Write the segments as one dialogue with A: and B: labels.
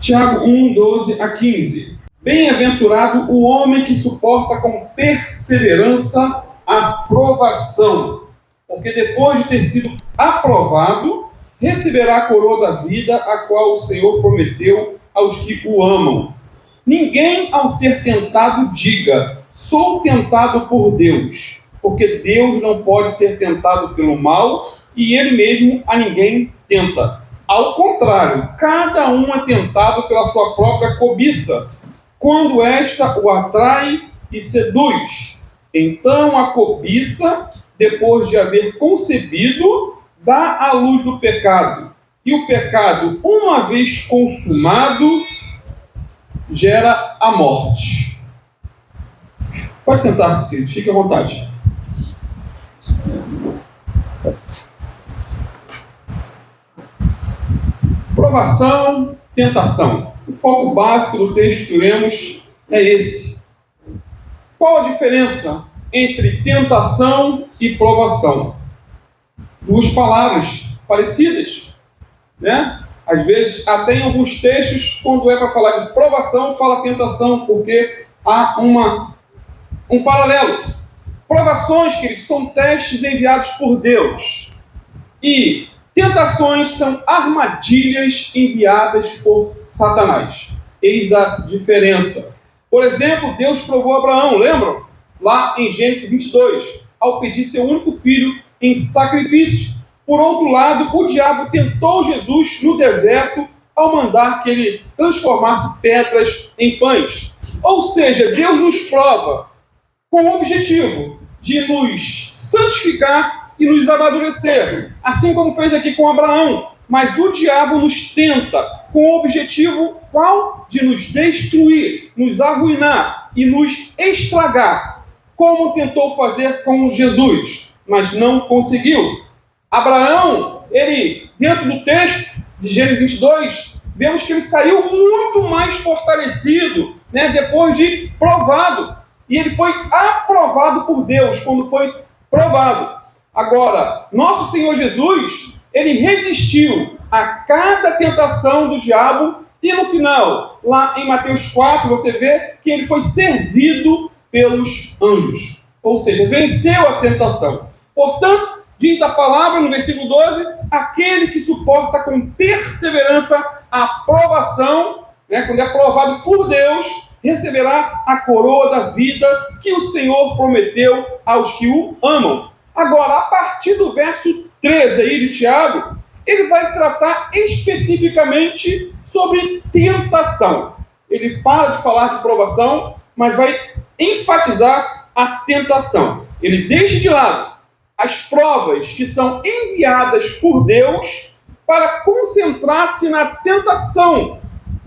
A: Tiago 1, 12 a 15. Bem-aventurado o homem que suporta com perseverança a provação, porque depois de ter sido aprovado, receberá a coroa da vida, a qual o Senhor prometeu aos que o amam. Ninguém, ao ser tentado, diga: sou tentado por Deus, porque Deus não pode ser tentado pelo mal, e Ele mesmo a ninguém tenta. Ao contrário, cada um é tentado pela sua própria cobiça, quando esta o atrai e seduz. Então a cobiça, depois de haver concebido, dá à luz o pecado. E o pecado, uma vez consumado, gera a morte. Pode sentar-se, querido, fique à vontade. Provação, tentação. O foco básico do texto que lemos é esse. Qual a diferença entre tentação e provação? Duas palavras parecidas, né? Às vezes, até em alguns textos, quando é para falar de provação, fala tentação, porque há um paralelo. Provações, queridos, são testes enviados por Deus. E tentações são armadilhas enviadas por Satanás. Eis a diferença. Por exemplo, Deus provou Abraão, lembram? Lá em Gênesis 22, ao pedir seu único filho em sacrifício. Por outro lado, o diabo tentou Jesus no deserto ao mandar que ele transformasse pedras em pães. Ou seja, Deus nos prova com o objetivo de nos santificar e nos amadurecer, assim como fez aqui com Abraão. Mas o diabo nos tenta com o objetivo qual? De nos destruir, nos arruinar e nos estragar, como tentou fazer com Jesus, mas não conseguiu. Abraão, ele, dentro do texto de Gênesis 22, vemos que ele saiu muito mais fortalecido, né, depois de provado. E ele foi aprovado por Deus quando foi provado. Agora, nosso Senhor Jesus, ele resistiu a cada tentação do diabo e no final, lá em Mateus 4, você vê que ele foi servido pelos anjos. Ou seja, venceu a tentação. Portanto, diz a palavra no versículo 12, aquele que suporta com perseverança a provação, né, quando é aprovado por Deus, receberá a coroa da vida que o Senhor prometeu aos que o amam. Agora, a partir do verso 13 aí de Tiago, ele vai tratar especificamente sobre tentação. Ele para de falar de provação, mas vai enfatizar a tentação. Ele deixa de lado as provas que são enviadas por Deus para concentrar-se na tentação,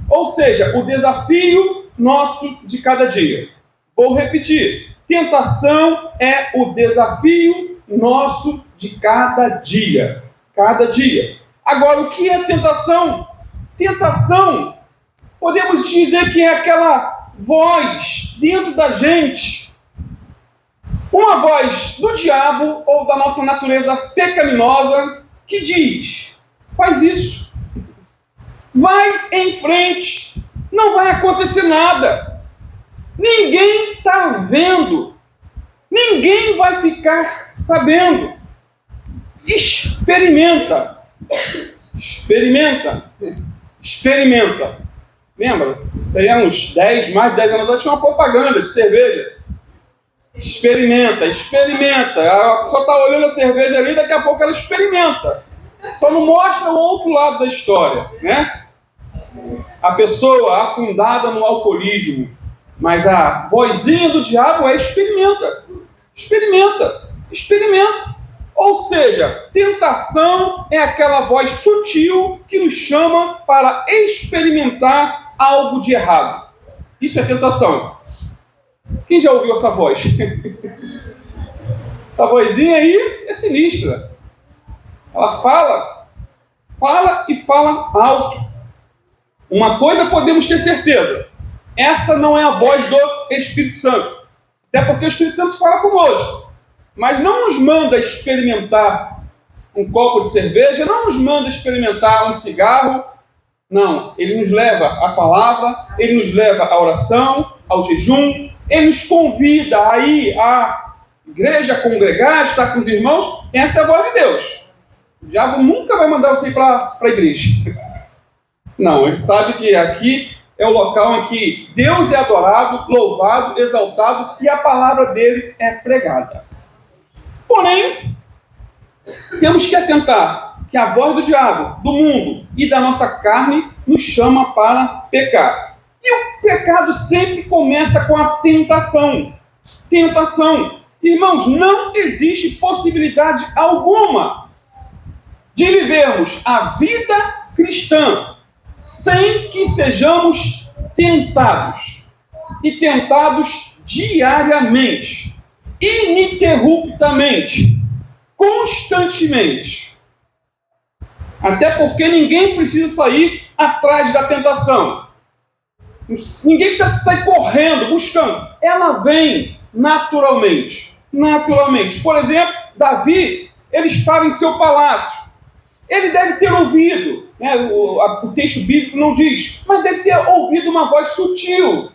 A: ou seja, o desafio nosso de cada dia. Vou repetir, tentação é o desafio nosso de cada dia. Cada dia. Agora, o que é tentação? Tentação, podemos dizer que é aquela voz dentro da gente, uma voz do diabo ou da nossa natureza pecaminosa que diz: faz isso, vai em frente, não vai acontecer nada, ninguém está vendo, ninguém vai ficar sabendo. Experimenta. Lembra? Isso aí há uns mais de 10 anos atrás tinha uma propaganda de cerveja. Experimenta. A pessoa está olhando a cerveja ali, daqui a pouco ela experimenta. Só não mostra o outro lado da história, né? A pessoa afundada no alcoolismo, mas a vozinha do diabo é experimenta. Ou seja, tentação é aquela voz sutil que nos chama para experimentar algo de errado. Isso é tentação. Quem já ouviu essa voz? Essa vozinha aí é sinistra. Ela fala e fala alto. Uma coisa podemos ter certeza: essa não é a voz do Espírito Santo. Até porque o Espírito Santo fala conosco, mas não nos manda experimentar um copo de cerveja, não nos manda experimentar um cigarro, Não, ele nos leva à palavra, ele nos leva à oração, ao jejum, ele nos convida a ir à igreja, congregar, estar com os irmãos. Essa é a voz de Deus. O diabo nunca vai mandar você ir para a igreja. Não, ele sabe que aqui é o local em que Deus é adorado, louvado, exaltado e a palavra dele é pregada. Porém, temos que atentar que a voz do diabo, do mundo e da nossa carne nos chama para pecar. E o pecado sempre começa com a tentação. Tentação. Irmãos, não existe possibilidade alguma de vivermos a vida cristã sem que sejamos tentados. E tentados diariamente, ininterruptamente, constantemente. Até porque ninguém precisa sair atrás da tentação. Ninguém precisa sair correndo, buscando. Ela vem naturalmente. Naturalmente. Por exemplo, Davi, ele estava em seu palácio. Ele deve ter ouvido, né, o texto bíblico não diz, mas deve ter ouvido uma voz sutil,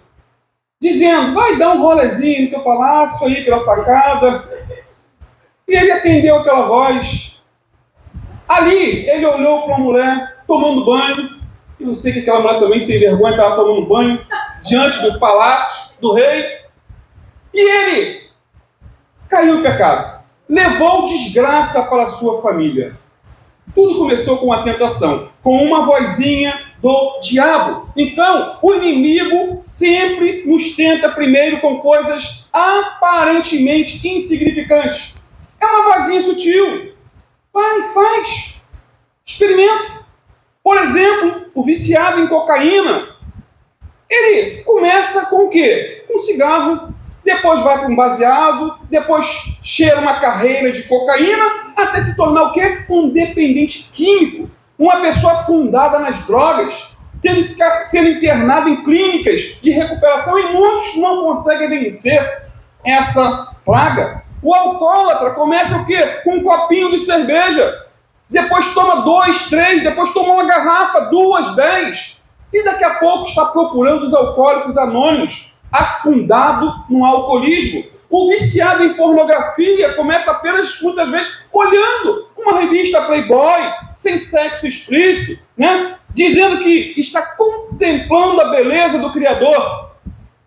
A: dizendo, vai dar um rolezinho no teu palácio, aí pela sacada. E ele atendeu aquela voz. Ali, ele olhou para uma mulher tomando banho. Eu não sei que aquela mulher também, sem vergonha, estava tomando banho diante do palácio do rei. E ele caiu em pecado. Levou desgraça para a sua família. Tudo começou com uma tentação, com uma vozinha do diabo. Então, o inimigo sempre nos tenta primeiro com coisas aparentemente insignificantes. É uma vozinha sutil. Vai, faz. Experimenta. Por exemplo, o viciado em cocaína, ele começa com o quê? Com um cigarro, depois vai para um baseado, depois cheira uma carreira de cocaína, até se tornar o quê? Um dependente químico. Uma pessoa afundada nas drogas, tendo que ficar sendo internado em clínicas de recuperação e muitos não conseguem vencer essa praga. O alcoólatra começa o quê? Com um copinho de cerveja. Depois toma 2, 3, depois toma uma garrafa, 2, 10. E daqui a pouco está procurando os alcoólicos anônimos, afundado no alcoolismo. O viciado em pornografia começa apenas, muitas vezes, olhando uma revista Playboy, sem sexo explícito, né? Dizendo que está contemplando a beleza do Criador,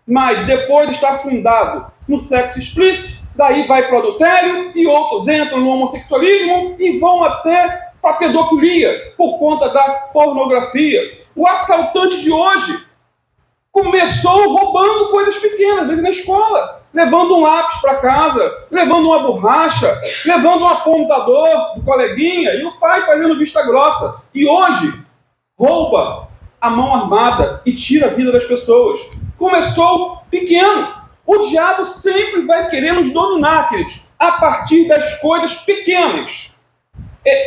A: mas depois está afundado no sexo explícito. Daí vai para o adultério e outros entram no homossexualismo e vão até para a pedofilia por conta da pornografia. O assaltante de hoje começou roubando coisas pequenas, às vezes na escola, levando um lápis para casa, levando uma borracha, levando um apontador do coleguinha e o pai fazendo vista grossa. E hoje rouba a mão armada e tira a vida das pessoas. Começou pequeno. O diabo sempre vai querer nos dominar, queridos, a partir das coisas pequenas,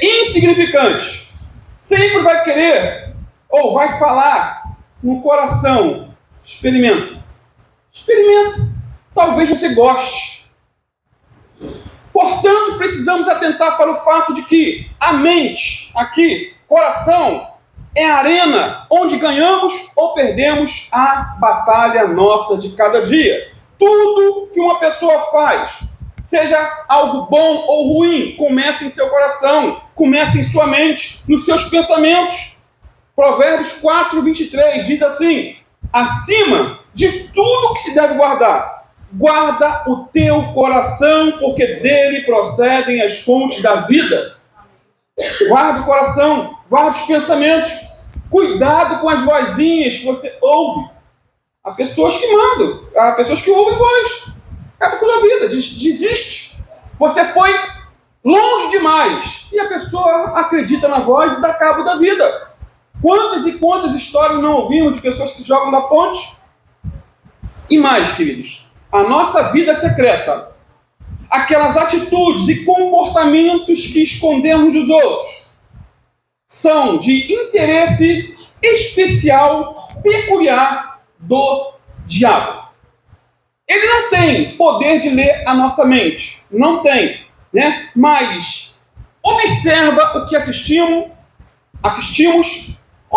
A: insignificantes. Sempre vai querer, ou vai falar no coração, experimenta. Experimenta. Talvez você goste. Portanto, precisamos atentar para o fato de que a mente, aqui, coração, é a arena onde ganhamos ou perdemos a batalha nossa de cada dia. Tudo que uma pessoa faz, seja algo bom ou ruim, começa em seu coração, começa em sua mente, nos seus pensamentos. Provérbios 4, 23 diz assim, acima de tudo que se deve guardar, guarda o teu coração, porque dele procedem as fontes da vida. Guarda o coração, guarda os pensamentos, cuidado com as vozinhas que você ouve. Há pessoas que mandam, há pessoas que ouvem voz. Acaba com a vida, desiste. Você foi longe demais. E a pessoa acredita na voz e dá cabo da vida. Quantas e quantas histórias não ouvimos de pessoas que jogam da ponte? E mais, queridos, a nossa vida secreta, aquelas atitudes e comportamentos que escondemos dos outros, são de interesse especial, peculiar, do diabo. Ele não tem poder de ler a nossa mente, não tem, né? Mas observa o que assistimos,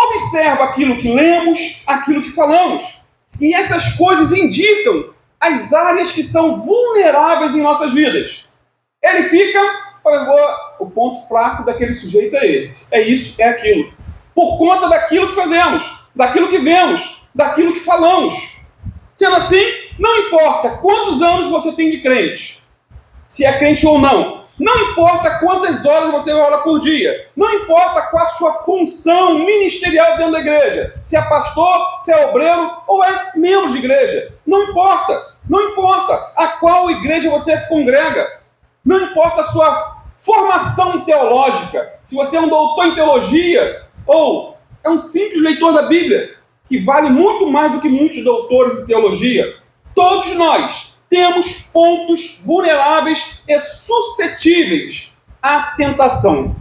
A: observa aquilo que lemos, aquilo que falamos. E essas coisas indicam as áreas que são vulneráveis em nossas vidas. Ele fica, o ponto fraco daquele sujeito é esse. É isso, é aquilo. Por conta daquilo que fazemos, daquilo que vemos, daquilo que falamos. Sendo assim, não importa quantos anos você tem de crente, se é crente ou não. Não importa quantas horas você ora por dia. Não importa qual a sua função ministerial dentro da igreja. Se é pastor, se é obreiro ou é membro de igreja. Não importa. Não importa a qual igreja você congrega. Não importa a sua formação teológica. Se você é um doutor em teologia ou é um simples leitor da Bíblia, que vale muito mais do que muitos doutores em teologia. Todos nós temos pontos vulneráveis e suscetíveis à tentação.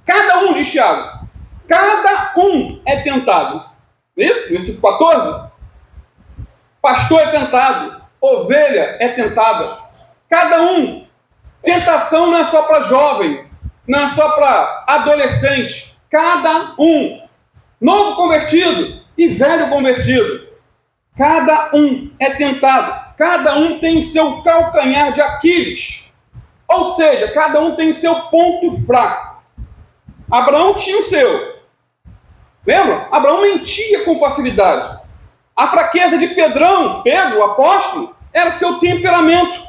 A: Cada um, diz Tiago, cada um é tentado. Isso? Versículo 14. Pastor é tentado, ovelha é tentada. Cada um. Tentação não é só para jovem, não é só para adolescente. Cada um. Novo convertido e velho convertido. Cada um é tentado. Cada um tem o seu calcanhar de Aquiles. Ou seja, cada um tem o seu ponto fraco. Abraão tinha o seu. Lembra? Abraão mentia com facilidade. A fraqueza de Pedro, o apóstolo, era o seu temperamento.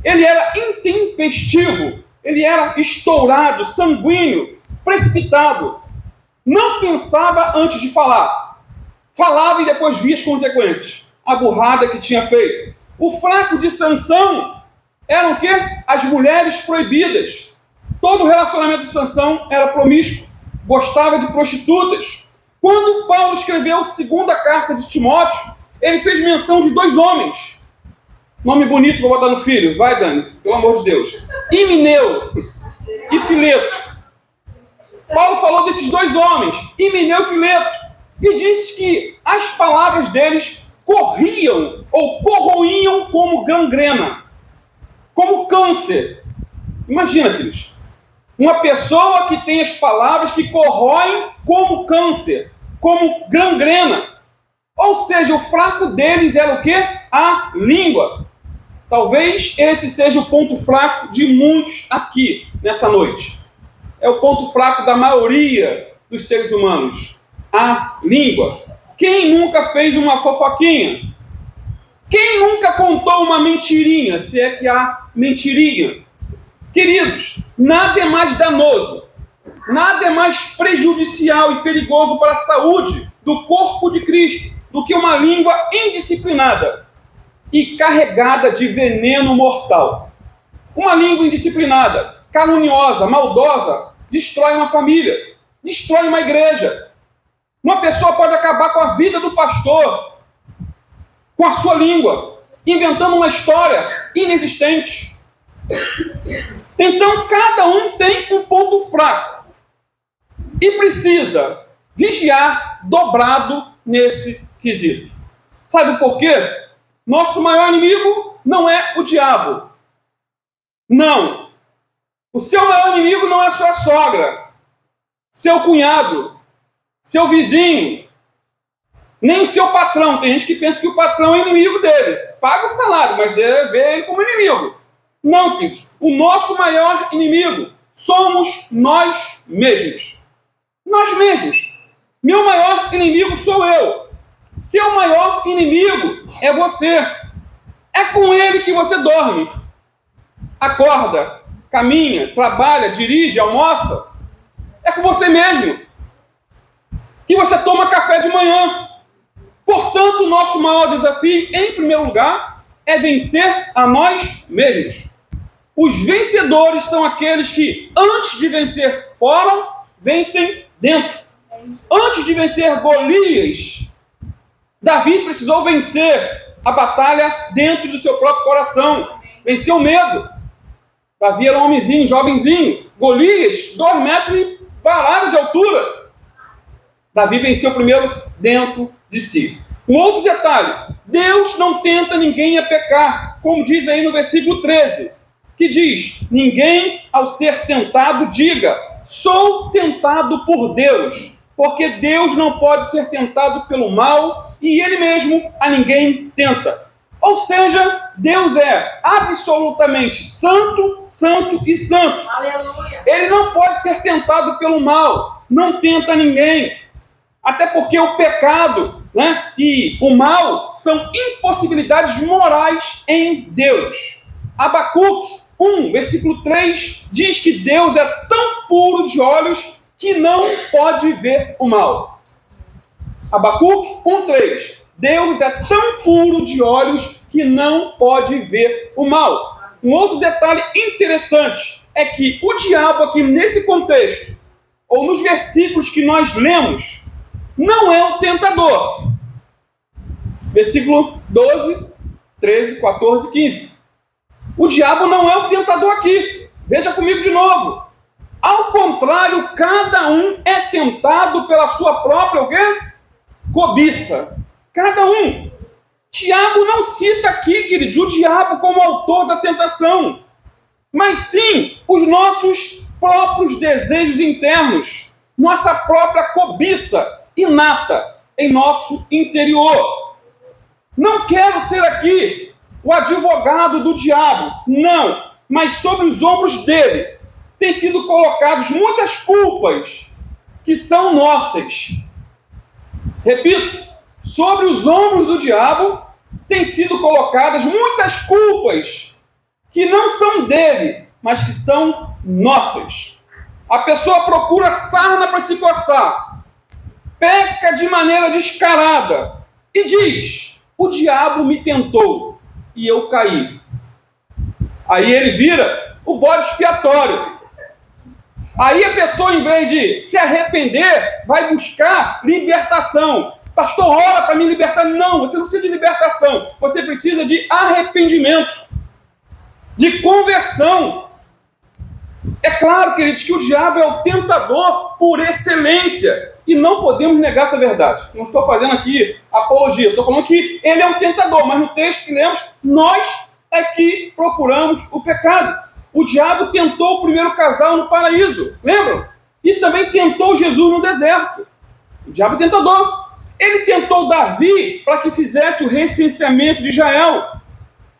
A: Ele era intempestivo. Ele era estourado, sanguíneo, precipitado. Não pensava antes de falar. Falava e depois via as consequências. A burrada que tinha feito. O fraco de Sansão eram o quê? As mulheres proibidas. Todo o relacionamento de Sansão era promíscuo. Gostava de prostitutas. Quando Paulo escreveu a segunda carta de Timóteo, ele fez menção de 2 homens. Nome bonito para botar no filho. Vai, Dani, pelo amor de Deus. Himeneu e Fileto. Paulo falou desses 2 homens, Himeneu e Fileto, e disse que as palavras deles corriam ou corroíam como gangrena, como câncer. Imagina, queridos. Uma pessoa que tem as palavras que corroem como câncer, como gangrena. Ou seja, o fraco deles era o quê? A língua. Talvez esse seja o ponto fraco de muitos aqui, nessa noite. É o ponto fraco da maioria dos seres humanos. A língua. Quem nunca fez uma fofoquinha? Quem nunca contou uma mentirinha, se é que há mentirinha? Queridos, nada é mais danoso, nada é mais prejudicial e perigoso para a saúde do corpo de Cristo do que uma língua indisciplinada e carregada de veneno mortal. Uma língua indisciplinada, caluniosa, maldosa, destrói uma família, destrói uma igreja. Uma pessoa pode acabar com a vida do pastor, com a sua língua, inventando uma história inexistente. Então, cada um tem um ponto fraco e precisa vigiar dobrado nesse quesito. Sabe por quê? Nosso maior inimigo não é o diabo. Não. O seu maior inimigo não é sua sogra, seu cunhado, seu vizinho, nem o seu patrão. Tem gente que pensa que o patrão é inimigo dele. Paga o salário, mas vê ele como inimigo. Não, queridos. O nosso maior inimigo somos nós mesmos. Nós mesmos. Meu maior inimigo sou eu. Seu maior inimigo é você. É com ele que você dorme, acorda, caminha, trabalha, dirige, almoça. É com você mesmo que você toma café de manhã. Portanto, o nosso maior desafio, em primeiro lugar, é vencer a nós mesmos. Os vencedores são aqueles que, antes de vencer fora, vencem dentro. Antes de vencer Golias, Davi precisou vencer a batalha dentro do seu próprio coração. Venceu o medo. Davi era um homenzinho, jovenzinho. Golias, 2 metros e parada de altura. Davi venceu primeiro dentro de si. Um outro detalhe. Deus não tenta ninguém a pecar. Como diz aí no versículo 13. Que diz, ninguém ao ser tentado diga, sou tentado por Deus. porque Deus não pode ser tentado pelo mal e Ele mesmo a ninguém tenta. Ou seja, Deus é absolutamente santo, santo e santo.
B: Aleluia.
A: Ele não pode ser tentado pelo mal, não tenta ninguém. Até porque o pecado, e o mal são impossibilidades morais em Deus. Abacuque 1, versículo 3, diz que Deus é tão puro de olhos que não pode ver o mal. Abacuque 1:3. Deus é tão puro de olhos que não pode ver o mal. Um outro detalhe interessante é que o diabo aqui nesse contexto, ou nos versículos que nós lemos, não é o tentador. Versículo 12, 13, 14, 15. O diabo não é o tentador aqui. Veja comigo de novo. Ao contrário, cada um é tentado pela sua própria o quê? Cobiça. Cada um. Tiago não cita aqui, queridos, o diabo como autor da tentação, mas sim os nossos próprios desejos internos, nossa própria cobiça inata em nosso interior. Não quero ser aqui o advogado do diabo, não, mas sobre os ombros dele têm sido colocadas muitas culpas que são nossas. Repito, sobre os ombros do diabo têm sido colocadas muitas culpas que não são dele, mas que são nossas. A pessoa procura sarna para se coçar, peca de maneira descarada e diz: o diabo me tentou e eu caí. Aí ele vira o bode expiatório. Aí a pessoa, em vez de se arrepender, vai buscar libertação. Pastor, ora para me libertar. Não, você não precisa de libertação. Você precisa de arrependimento, de conversão. É claro, queridos, que o diabo é o tentador por excelência. E não podemos negar essa verdade. Não estou fazendo aqui apologia. Estou falando que ele é um tentador. Mas no texto que lemos, nós é que procuramos o pecado. O diabo tentou o primeiro casal no paraíso. Lembram? E também tentou Jesus no deserto. O diabo é tentador. Ele tentou Davi para que fizesse o recenseamento de Israel.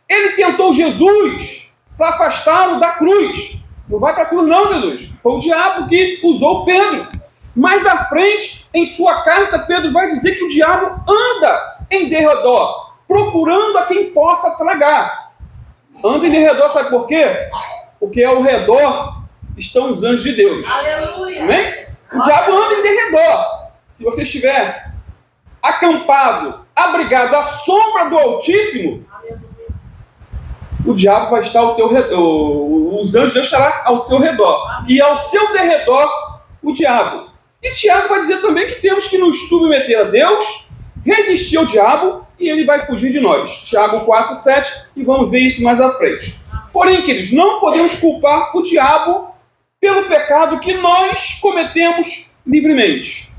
A: Ele tentou Jesus para afastá-lo da cruz. Não vai para a cruz não, Jesus. Foi o diabo que usou Pedro. Mais à frente, em sua carta, Pedro vai dizer que o diabo anda em derredor, procurando a quem possa tragar. Anda em derredor, sabe por quê? Porque ao redor estão os anjos de Deus.
B: Aleluia.
A: Amém? O diabo anda em derredor. Se você estiver acampado, abrigado à sombra do Altíssimo, o diabo vai estar ao teu redor, os anjos de Deus estarão ao seu redor. E ao seu derredor, o diabo. E Tiago vai dizer também que temos que nos submeter a Deus, resistir ao diabo, e ele vai fugir de nós. Tiago 4:7, e vamos ver isso mais à frente. Porém, queridos, não podemos culpar o diabo pelo pecado que nós cometemos livremente.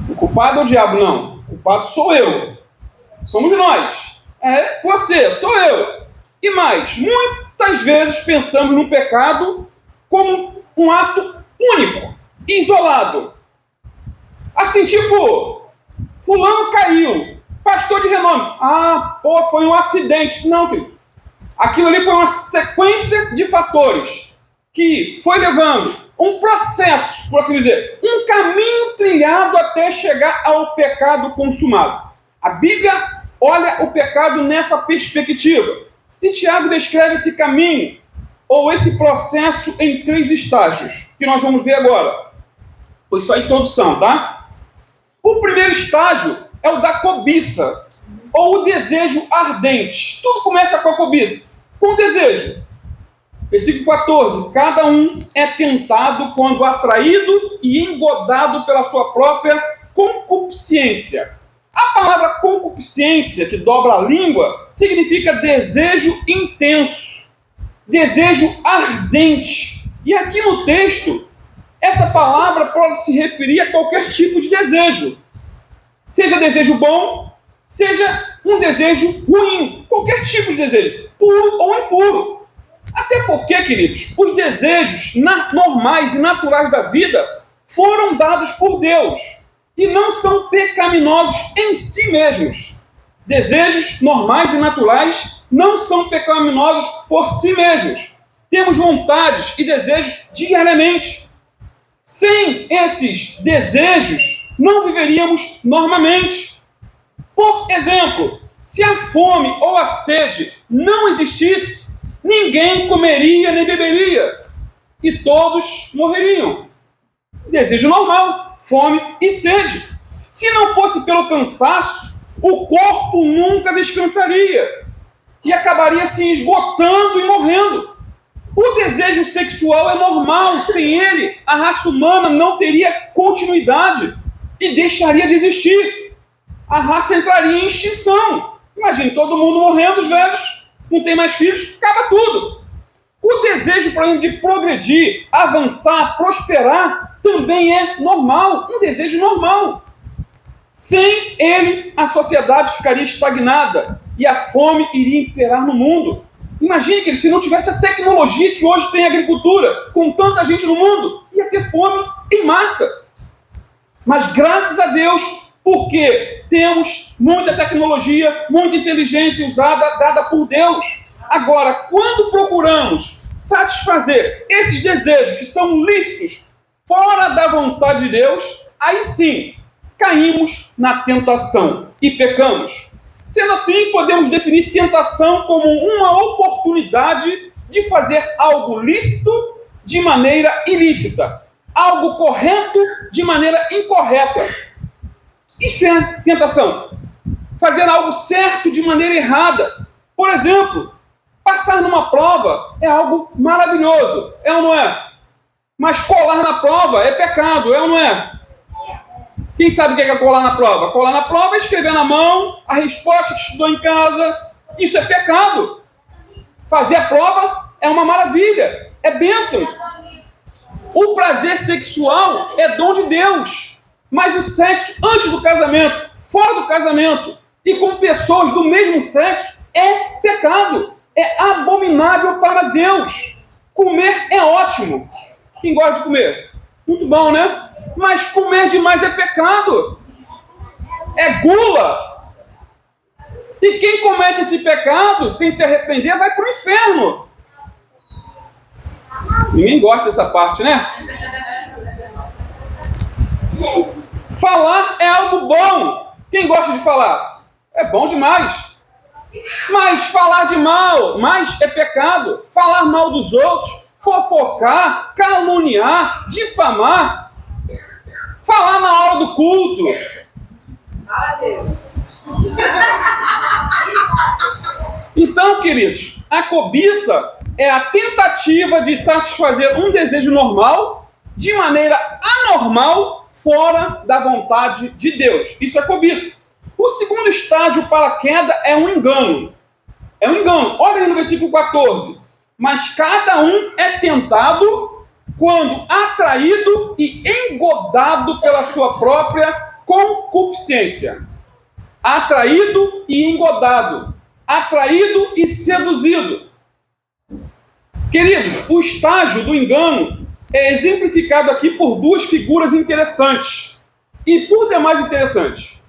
A: O culpado é o diabo, não. O culpado sou eu. Somos nós. É você, sou eu. E mais, muitas vezes pensamos no pecado como um ato único, isolado. Assim, tipo, fulano caiu, pastor de renome. Foi um acidente. Não, querido. Aquilo ali foi uma sequência de fatores que foi levando um processo, por assim dizer, um caminho trilhado até chegar ao pecado consumado. A Bíblia olha o pecado nessa perspectiva. E Tiago descreve esse caminho, ou esse processo, em 3 estágios, que nós vamos ver agora. Foi só a introdução, tá? O primeiro estágio é o da cobiça, ou o desejo ardente. Tudo começa com a cobiça, com o desejo. Versículo 14. Cada um é tentado quando atraído e engodado pela sua própria concupiscência. A palavra concupiscência, que dobra a língua, significa desejo intenso, desejo ardente. E aqui no texto, essa palavra pode se referir a qualquer tipo de desejo. Seja desejo bom, seja um desejo ruim. Qualquer tipo de desejo, puro ou impuro. Até porque, queridos, os desejos normais e naturais da vida foram dados por Deus e não são pecaminosos em si mesmos. Desejos normais e naturais não são pecaminosos por si mesmos. Temos vontades e desejos diariamente. Sem esses desejos, não viveríamos normalmente. Por exemplo, se a fome ou a sede não existisse, ninguém comeria nem beberia e todos morreriam. Desejo normal, fome e sede. Se não fosse pelo cansaço, o corpo nunca descansaria e acabaria se esgotando e morrendo. O desejo sexual é normal, sem ele, a raça humana não teria continuidade e deixaria de existir. A raça entraria em extinção. Imagine todo mundo morrendo, os velhos, não tem mais filhos, acaba tudo. O desejo, por exemplo, de progredir, avançar, prosperar, também é normal, um desejo normal. Sem ele, a sociedade ficaria estagnada e a fome iria imperar no mundo. Imagine que se não tivesse a tecnologia que hoje tem a agricultura, com tanta gente no mundo, ia ter fome em massa. Mas graças a Deus, porque temos muita tecnologia, muita inteligência usada, dada por Deus. Agora, quando procuramos satisfazer esses desejos que são lícitos, fora da vontade de Deus, aí sim, caímos na tentação e pecamos. Sendo assim, podemos definir tentação como uma oportunidade de fazer algo lícito de maneira ilícita, algo correto de maneira incorreta. Isso é tentação. Fazer algo certo de maneira errada. Por exemplo, passar numa prova é algo maravilhoso, é ou não é? Mas colar na prova é pecado, é ou não é? Quem sabe o que é colar na prova? Colar na prova é escrever na mão a resposta que estudou em casa. Isso é pecado. Fazer a prova é uma maravilha, é bênção. O prazer sexual é dom de Deus. Mas o sexo antes do casamento, fora do casamento e com pessoas do mesmo sexo é pecado. É abominável para Deus. Comer é ótimo. Quem gosta de comer? Muito bom, né? Mas comer demais é pecado. É gula. E quem comete esse pecado sem se arrepender vai para o inferno. Ninguém gosta dessa parte, né? Falar é algo bom. Quem gosta de falar? É bom demais. Mas falar de mal, mais é pecado. Falar mal dos outros, fofocar, caluniar, difamar. Falar na hora do culto. Então, queridos, a cobiça é a tentativa de satisfazer um desejo normal de maneira anormal, fora da vontade de Deus. Isso é cobiça. O segundo estágio para a queda é um engano. É um engano. Olha aí no versículo 14. Mas cada um é tentado quando atraído e engodado pela sua própria concupiscência. Atraído e engodado. Atraído e seduzido. Queridos, o estágio do engano é exemplificado aqui por duas figuras interessantes. E por demais interessantes.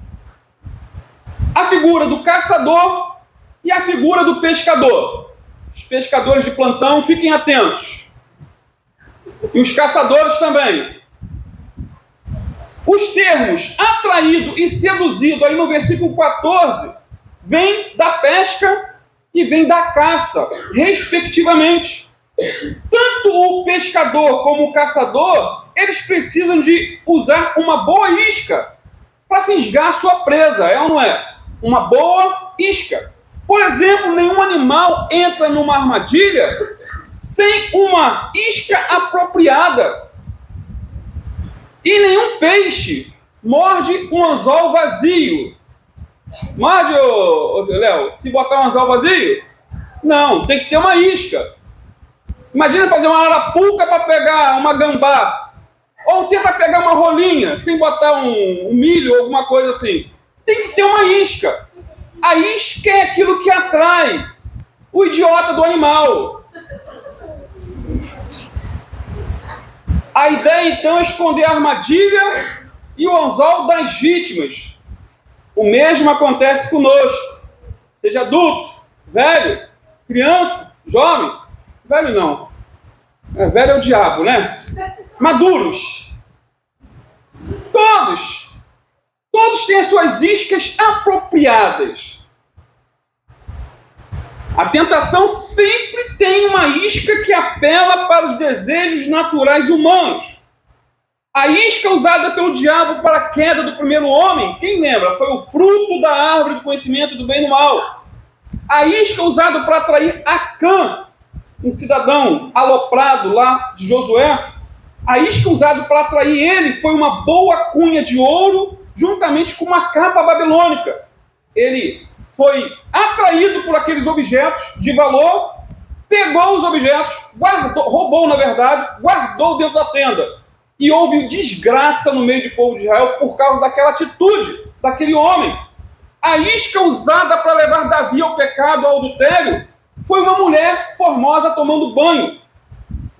A: A figura do caçador e a figura do pescador. Os pescadores de plantão, fiquem atentos. E os caçadores também. Os termos atraído e seduzido, aí no versículo 14, vem da pesca e vem da caça, respectivamente. Tanto o pescador como o caçador, eles precisam de usar uma boa isca para fisgar a sua presa, é ou não é? Uma boa isca. Por exemplo, nenhum animal entra numa armadilha sem uma isca apropriada. E nenhum peixe morde um anzol vazio. Morde, Léo, se botar um anzol vazio? Não, tem que ter uma isca. Imagina fazer uma arapuca para pegar uma gambá. Ou tenta pegar uma rolinha, sem botar um milho ou alguma coisa assim. Tem que ter uma isca. A isca é aquilo que atrai o idiota do animal. A A ideia, então, é esconder a armadilha e o anzol das vítimas. O mesmo acontece conosco. Seja adulto, velho, criança, jovem. Velho não. Velho é o diabo, né? Maduros. Todos têm as suas iscas apropriadas. A tentação sempre tem uma isca que apela para os desejos naturais humanos. A isca usada pelo diabo para a queda do primeiro homem, quem lembra? Foi o fruto da árvore do conhecimento do bem e do mal. A isca usada para atrair Acã, um cidadão aloprado lá de Josué, a isca usada para atrair ele foi uma boa cunha de ouro, juntamente com uma capa babilônica. Ele foi atraído por aqueles objetos de valor, pegou os objetos, roubou na verdade, guardou dentro da tenda. E houve desgraça no meio do povo de Israel por causa daquela atitude, daquele homem. A isca usada para levar Davi ao pecado, ao adultério, foi uma mulher formosa tomando banho.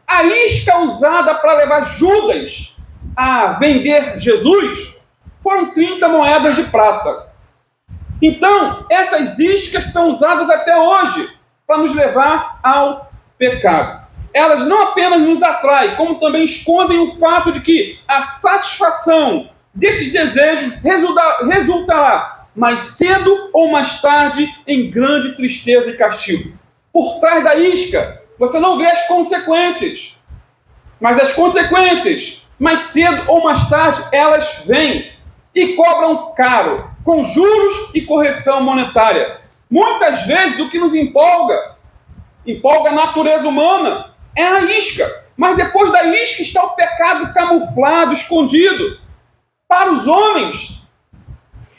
A: A isca usada para levar Judas a vender Jesus foram 30 moedas de prata. Então, essas iscas são usadas até hoje para nos levar ao pecado. Elas não apenas nos atraem, como também escondem o fato de que a satisfação desses desejos resultará mais cedo ou mais tarde em grande tristeza e castigo. Por trás da isca, você não vê as consequências, mas as consequências, mais cedo ou mais tarde, elas vêm e cobram caro, com juros e correção monetária. Muitas vezes o que nos empolga a natureza humana, é a isca. Mas depois da isca está o pecado camuflado, escondido. Para os homens,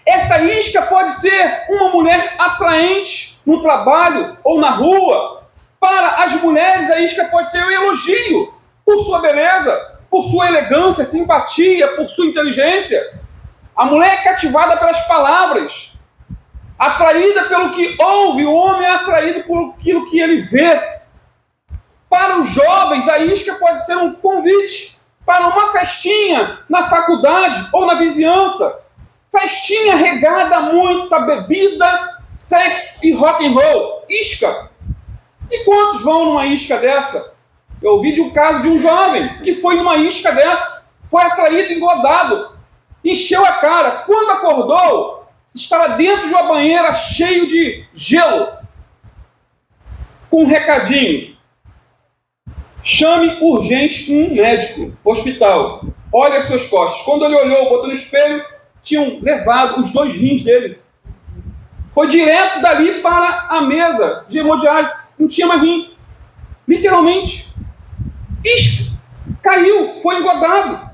A: essa isca pode ser uma mulher atraente no trabalho ou na rua. Para as mulheres, a isca pode ser um elogio por sua beleza, por sua elegância, simpatia, por sua inteligência. A mulher é cativada pelas palavras, atraída pelo que ouve. O homem é atraído por aquilo que ele vê. Para os jovens, a isca pode ser um convite para uma festinha na faculdade ou na vizinhança. Festinha regada a muita bebida, sexo e rock and roll. Isca. E quantos vão numa isca dessa? Eu ouvi de um caso de um jovem que foi numa isca dessa, foi atraído, engodado, encheu a cara. Quando acordou, estava dentro de uma banheira cheio de gelo, com um recadinho: chame urgente um médico, hospital. Olha as suas costas. Quando ele olhou, botou no espelho, tinham levado os 2 rins dele. Foi direto dali para a mesa de hemodiálise. Não tinha mais rim. Literalmente. Isca. Caiu, foi engodado.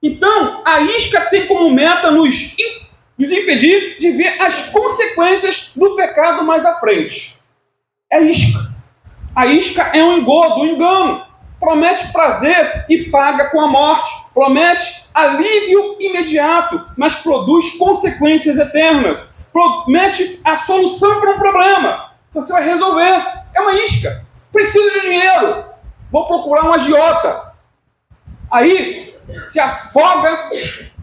A: Então, a isca tem como meta nos impedir de ver as consequências do pecado mais à frente. É isca. A isca é um engodo, um engano. Promete prazer e paga com a morte. Promete alívio imediato, mas produz consequências eternas. Promete a solução para um problema. Você vai resolver. É uma isca. Preciso de dinheiro. Vou procurar um agiota. Aí se afoga,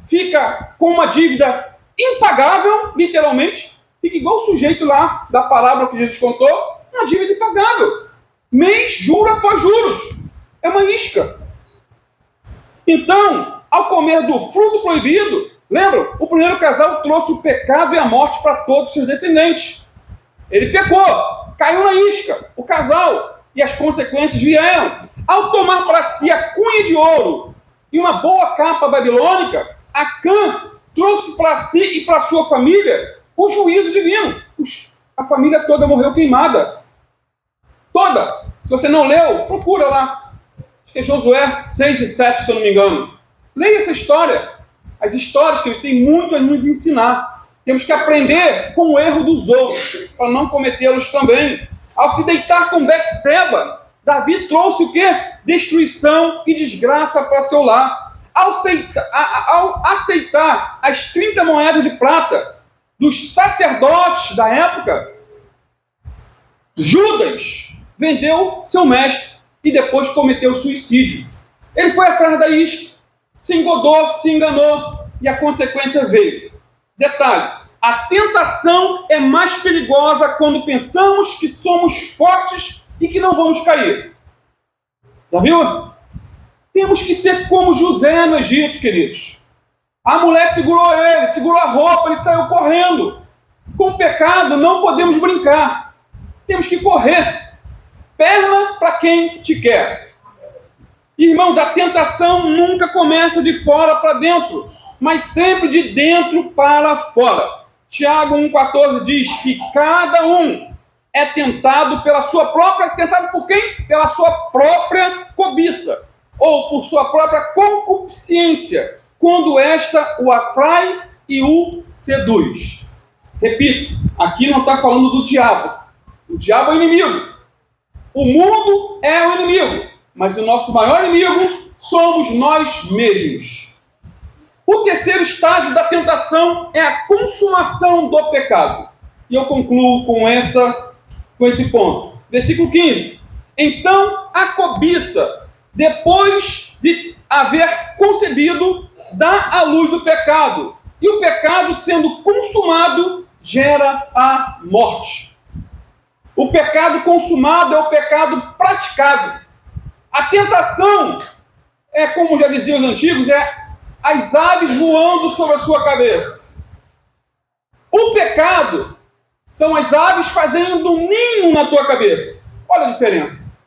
A: fica com uma dívida impagável, literalmente. Fica igual o sujeito lá da parábola que Jesus contou. Uma dívida impagável. Mês, juro após juros. É uma isca. Então, ao comer do fruto proibido, lembra? O primeiro casal trouxe o pecado e a morte para todos os seus descendentes. Ele pecou, caiu na isca, o casal, e as consequências vieram. Ao tomar para si a cunha de ouro e uma boa capa babilônica, Acã trouxe para si e para sua família o juízo divino. A família toda morreu queimada. Toda. Se você não leu, procura lá. Acho que é Josué 6 e 7, se eu não me engano. Leia essa história. As histórias que eles têm muito a nos ensinar. Temos que aprender com o erro dos outros, para não cometê-los também. Ao se deitar com Betseba, Davi trouxe o quê? Destruição e desgraça para seu lar. Ao aceitar as 30 moedas de prata dos sacerdotes da época, Judas vendeu seu mestre e depois cometeu suicídio. Ele foi atrás da isca, se engodou, se enganou, e a consequência veio. Detalhe, a tentação é mais perigosa quando pensamos que somos fortes e que não vamos cair. Já viu? Temos que ser como José no Egito, queridos. A mulher segurou ele, segurou a roupa, ele saiu correndo. Com o pecado não podemos brincar. Temos que correr. Perna para quem te quer. Irmãos, a tentação nunca começa de fora para dentro, mas sempre de dentro para fora. Tiago 1,14 diz que cada um é tentado pela sua própria... Tentado por quem? Pela sua própria cobiça. Ou por sua própria concupiscência, quando esta o atrai e o seduz. Repito, aqui não está falando do diabo. O diabo é o inimigo. O mundo é o inimigo. Mas o nosso maior inimigo somos nós mesmos. O terceiro estágio da tentação é a consumação do pecado. E eu concluo com esse ponto. Versículo 15. Então a cobiça, depois de haver concebido, dá à luz o pecado. E o pecado, sendo consumado, gera a morte. O pecado consumado é o pecado praticado. A tentação é, como já diziam os antigos, é as aves voando sobre a sua cabeça. O pecado são as aves fazendo um ninho na tua cabeça. Olha a diferença.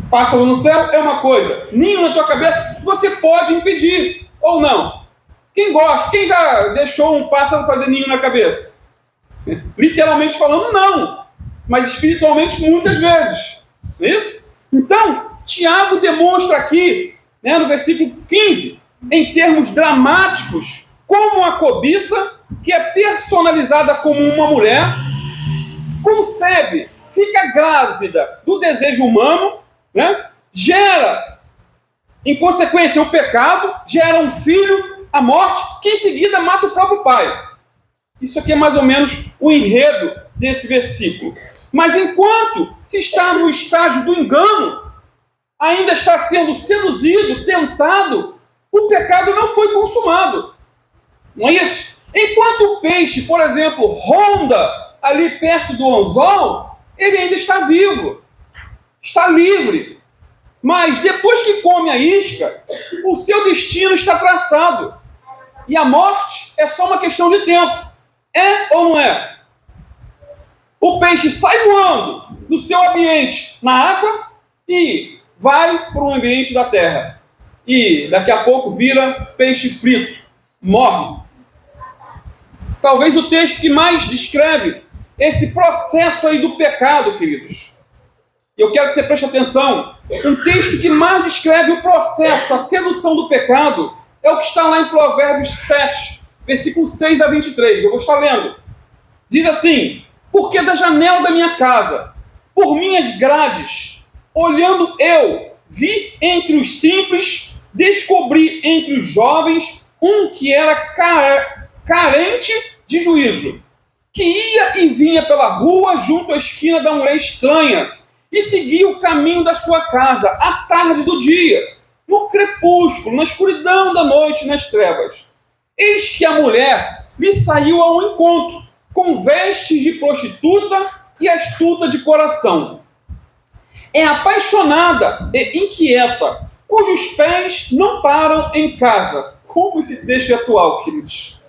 A: Pássaro no céu é uma coisa. Ninho na tua cabeça, você pode impedir ou não. Quem gosta? Quem já deixou um pássaro fazer ninho na cabeça? Literalmente falando, não. Mas espiritualmente, muitas vezes. Não é isso? Então, Tiago demonstra aqui, no versículo 15, em termos dramáticos, como a cobiça, que é personalizada como uma mulher, concebe, fica grávida do desejo humano, gera, em consequência, o pecado, gera um filho, a morte, que em seguida mata o próprio pai. Isso aqui é mais ou menos o enredo desse versículo. Mas enquanto se está no estágio do engano, ainda está sendo seduzido, tentado, o pecado não foi consumado. Não é isso? Enquanto o peixe, por exemplo, ronda ali perto do anzol, ele ainda está vivo, está livre. Mas depois que come a isca, o seu destino está traçado. E a morte é só uma questão de tempo. É ou não é? O peixe sai voando do seu ambiente na água e vai para o ambiente da terra. E daqui a pouco vira peixe frito. Morre. Talvez o texto que mais descreve esse processo aí do pecado, queridos. Eu quero que você preste atenção. Um texto que mais descreve o processo, a sedução do pecado, é o que está lá em Provérbios 7, versículo 6 a 23. Eu vou estar lendo. Diz assim: porque da janela da minha casa, por minhas grades, olhando eu, vi entre os simples, descobri entre os jovens um que era carente de juízo, que ia e vinha pela rua junto à esquina da mulher estranha, e seguia o caminho da sua casa, à tarde do dia, no crepúsculo, na escuridão da noite, nas trevas. Eis que a mulher lhe saiu ao encontro, com vestes de prostituta e astuta de coração. É apaixonada e inquieta, cujos pés não param em casa. Como esse texto é atual, queridos.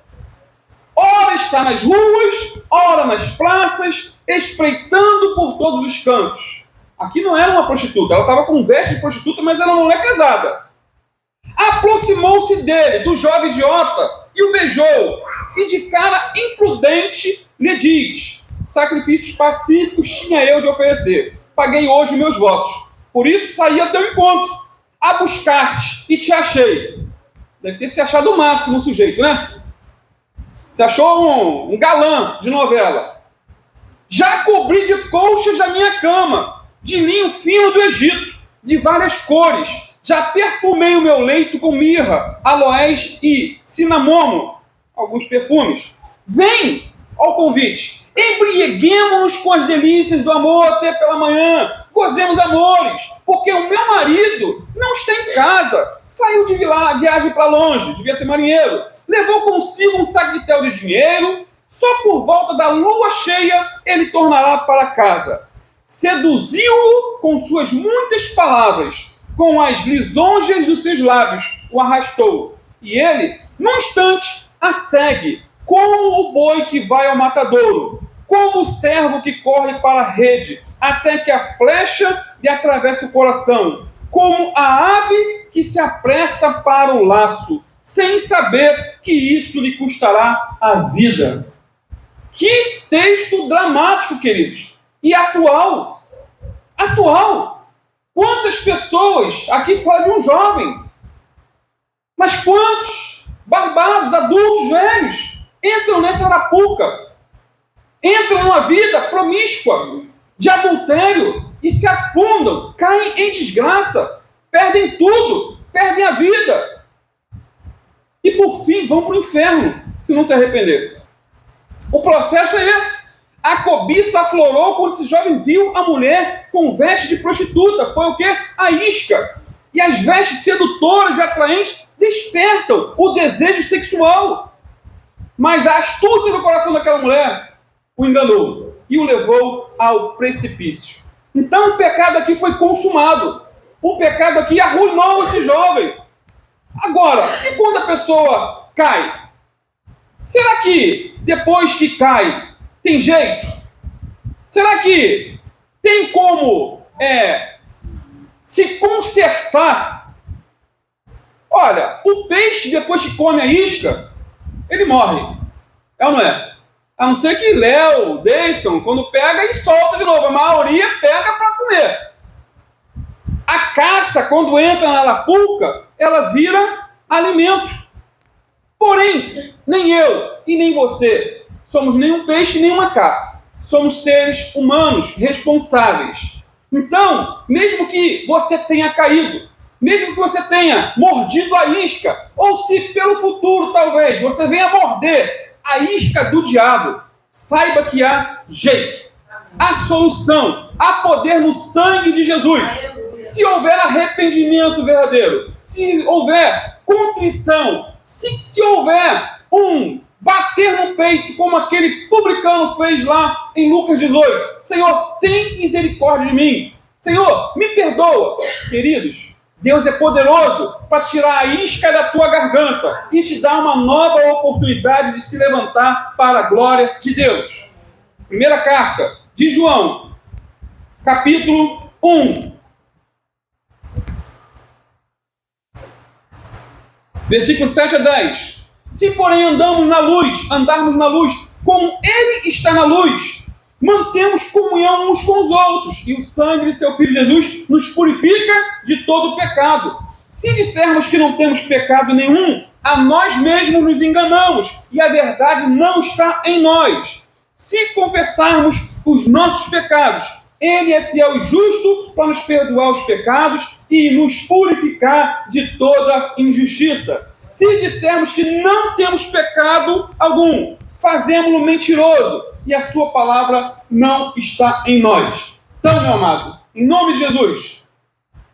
A: Ora está nas ruas, ora nas praças, espreitando por todos os cantos. Aqui não era uma prostituta, ela estava com veste de prostituta, mas era uma mulher casada. Aproximou-se dele, do jovem idiota, e o beijou, e de cara imprudente lhe diz: sacrifícios pacíficos tinha eu de oferecer, paguei hoje meus votos, por isso saí ao teu encontro, a buscar-te, e te achei. Deve ter se achado o máximo o sujeito, né? Se achou um galã de novela. Já cobri de colchas a minha cama, de linho fino do Egito, de várias cores. Já perfumei o meu leito com mirra, aloés e cinamomo, alguns perfumes. Vem ao convite, embriaguemo-nos com as delícias do amor até pela manhã, gozemos amores, porque o meu marido não está em casa, saiu de viagem para longe, devia ser marinheiro. Levou consigo um saquetel de dinheiro. Só por volta da lua cheia ele tornará para casa. Seduziu-o com suas muitas palavras, com as lisonjas dos seus lábios, o arrastou. E ele, num instante, a segue, como o boi que vai ao matadouro, como o servo que corre para a rede, até que a flecha lhe atravesse o coração, como a ave que se apressa para o laço, sem saber que isso lhe custará a vida. Que texto dramático, queridos, e atual. Atual. Quantas pessoas, aqui fala de um jovem, mas quantos barbados, adultos, velhos, entram nessa arapuca, entram numa vida promíscua, de adultério, e se afundam, caem em desgraça, perdem tudo, perdem a vida, e por fim vão para o inferno, se não se arrepender. O processo é esse. A cobiça aflorou quando esse jovem viu a mulher com vestes de prostituta. Foi o quê? A isca. E as vestes sedutoras e atraentes despertam o desejo sexual. Mas a astúcia do coração daquela mulher o enganou e o levou ao precipício. Então o pecado aqui foi consumado. O pecado aqui arruinou esse jovem. Agora, e quando a pessoa cai? Será que depois que cai tem jeito? Será que tem como se consertar? Olha, o peixe depois que come a isca, ele morre. É ou não é? A não ser que Léo, Deison, quando pega e solta de novo. A maioria pega para comer. A caça, quando entra na arapuca, ela vira alimento. Porém, nem eu e nem você somos nem um peixe nem uma caça. Somos seres humanos responsáveis. Então, mesmo que você tenha caído, mesmo que você tenha mordido a isca, ou se pelo futuro talvez você venha morder a isca do diabo, saiba que há jeito. Há solução, há poder no sangue de Jesus. Se houver arrependimento verdadeiro, se houver contrição, se houver um bater no peito, como aquele publicano fez lá em Lucas 18. Senhor, tem misericórdia de mim. Senhor, me perdoa. Queridos, Deus é poderoso para tirar a isca da tua garganta e te dar uma nova oportunidade de se levantar para a glória de Deus. Primeira carta de João, capítulo 1. Versículo 7 a 10. Se, porém, andarmos na luz, como Ele está na luz, mantemos comunhão uns com os outros, e o sangue de seu Filho Jesus nos purifica de todo pecado. Se dissermos que não temos pecado nenhum, a nós mesmos nos enganamos, e a verdade não está em nós. Se confessarmos os nossos pecados, Ele é fiel e justo para nos perdoar os pecados e nos purificar de toda injustiça. Se dissermos que não temos pecado algum, fazemos-lo mentiroso e a sua palavra não está em nós. Então, meu amado, em nome de Jesus,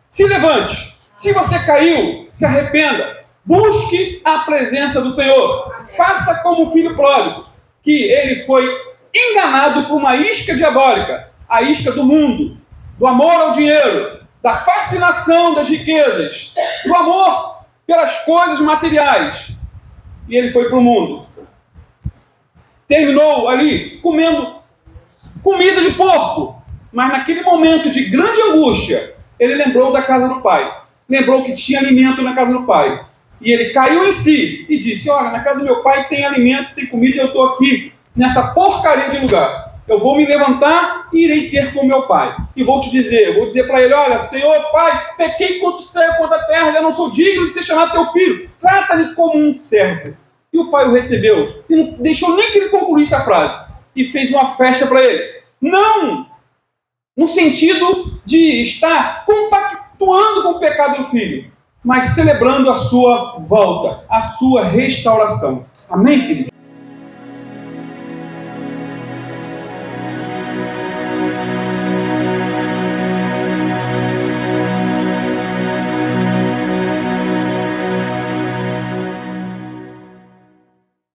A: se levante. Se você caiu, se arrependa. Busque a presença do Senhor. Faça como o filho pródigo, que ele foi enganado por uma isca diabólica, a isca do mundo, do amor ao dinheiro, da fascinação das riquezas, do amor pelas coisas materiais. E ele foi para o mundo. Terminou ali comendo comida de porco. Mas naquele momento de grande angústia, ele lembrou da casa do pai. Lembrou que tinha alimento na casa do pai. E ele caiu em si e disse: olha, na casa do meu pai tem alimento, tem comida, e eu estou aqui nessa porcaria de lugar. Eu vou me levantar e irei ter com meu pai. E vou dizer para ele: olha, Senhor, pai, pequei contra o céu, contra a terra, já não sou digno de ser chamado teu filho. Trata-me como um servo. E o pai o recebeu. E não deixou nem que ele concluísse a frase. E fez uma festa para ele. Não no sentido de estar compactuando com o pecado do filho, mas celebrando a sua volta, a sua restauração. Amém, querido?